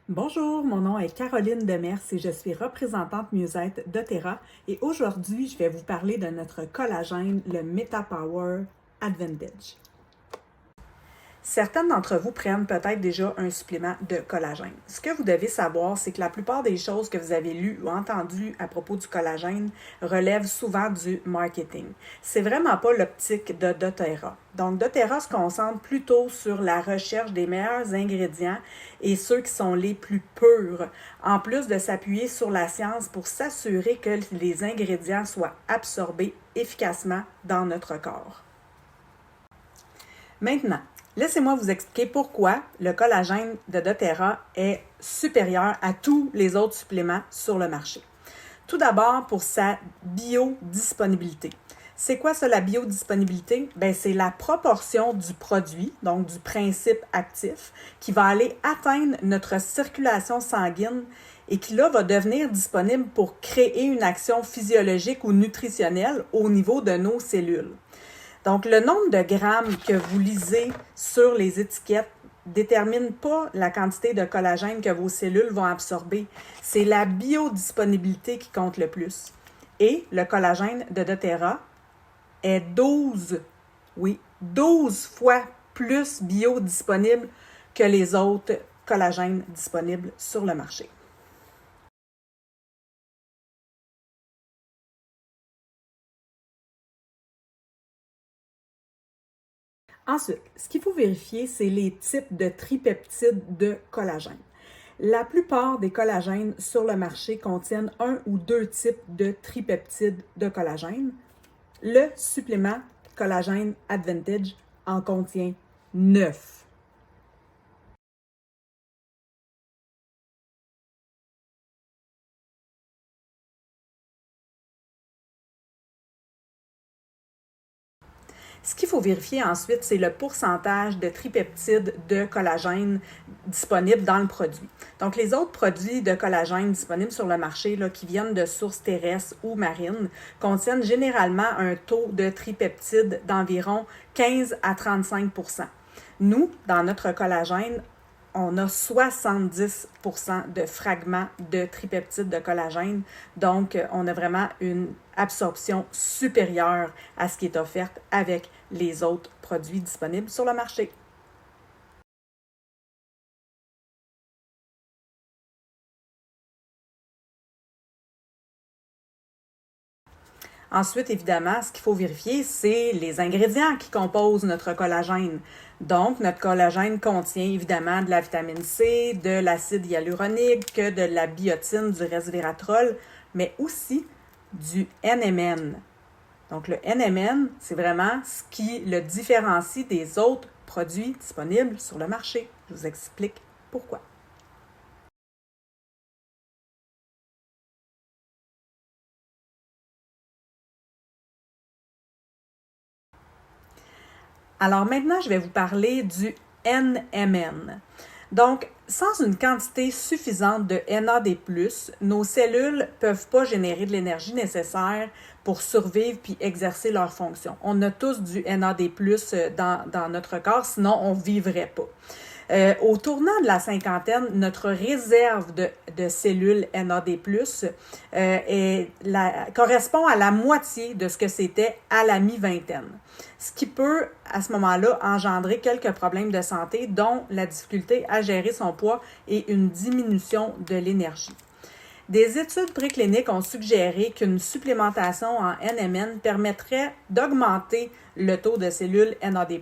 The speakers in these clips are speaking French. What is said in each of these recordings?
Bonjour, mon nom est Caroline Demers et je suis représentante mieux-être d'Otera et aujourd'hui, je vais vous parler de notre collagène, le MetaPower Advantage. Certaines d'entre vous prennent peut-être déjà un supplément de collagène. Ce que vous devez savoir, c'est que la plupart des choses que vous avez lues ou entendues à propos du collagène relèvent souvent du marketing. C'est vraiment pas l'optique de doTERRA. Donc, doTERRA se concentre plutôt sur la recherche des meilleurs ingrédients et ceux qui sont les plus purs, en plus de s'appuyer sur la science pour s'assurer que les ingrédients soient absorbés efficacement dans notre corps. Maintenant, laissez-moi vous expliquer pourquoi le collagène de doTERRA est supérieur à tous les autres suppléments sur le marché. Tout d'abord, pour sa biodisponibilité. C'est quoi ça, la biodisponibilité? C'est la proportion du produit, donc du principe actif, qui va aller atteindre notre circulation sanguine et qui là va devenir disponible pour créer une action physiologique ou nutritionnelle au niveau de nos cellules. Donc, le nombre de grammes que vous lisez sur les étiquettes ne détermine pas la quantité de collagène que vos cellules vont absorber. C'est la biodisponibilité qui compte le plus. Et le collagène de doTERRA est 12 fois plus biodisponible que les autres collagènes disponibles sur le marché. Ensuite, ce qu'il faut vérifier, c'est les types de tripeptides de collagène. La plupart des collagènes sur le marché contiennent un ou deux types de tripeptides de collagène. Le supplément Collagène Advantage en contient 9. Ce qu'il faut vérifier ensuite, c'est le pourcentage de tripeptides de collagène disponibles dans le produit. Donc, les autres produits de collagène disponibles sur le marché qui viennent de sources terrestres ou marines contiennent généralement un taux de tripeptides d'environ 15 à 35 %. Nous, dans notre collagène, on a 70 % de fragments de tripeptides de collagène. Donc, on a vraiment une absorption supérieure à ce qui est offert avec les autres produits disponibles sur le marché. Ensuite, évidemment, ce qu'il faut vérifier, c'est les ingrédients qui composent notre collagène. Donc, notre collagène contient évidemment de la vitamine C, de l'acide hyaluronique, de la biotine, du resveratrol, mais aussi du NMN. Donc, le NMN, c'est vraiment ce qui le différencie des autres produits disponibles sur le marché. Je vous explique pourquoi. Alors maintenant, je vais vous parler du NMN. Donc, sans une quantité suffisante de NAD+, nos cellules ne peuvent pas générer de l'énergie nécessaire pour survivre puis exercer leurs fonctions. On a tous du NAD+, dans notre corps, sinon on ne vivrait pas. Au tournant de la cinquantaine, notre réserve de cellules NAD+, correspond à la moitié de ce que c'était à la mi-vingtaine. Ce qui peut, à ce moment-là, engendrer quelques problèmes de santé, dont la difficulté à gérer son poids et une diminution de l'énergie. Des études précliniques ont suggéré qu'une supplémentation en NMN permettrait d'augmenter le taux de cellules NAD+,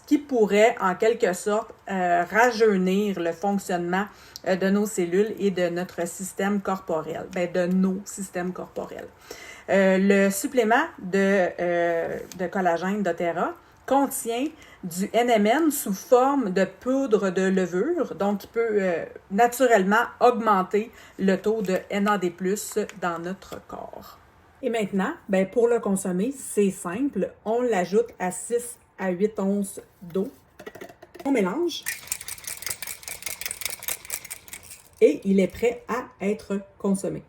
qui pourrait en quelque sorte rajeunir le fonctionnement de nos cellules et de notre système corporel, de nos systèmes corporels. Le supplément de collagène doTERRA contient du NMN sous forme de poudre de levure, donc il peut naturellement augmenter le taux de NAD+, dans notre corps. Et maintenant, pour le consommer, c'est simple, on l'ajoute à 6 à 8 onces d'eau. On mélange et il est prêt à être consommé.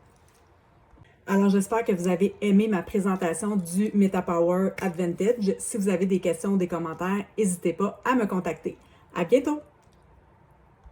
Alors, j'espère que vous avez aimé ma présentation du MetaPower Advantage. Si vous avez des questions ou des commentaires, n'hésitez pas à me contacter. À bientôt!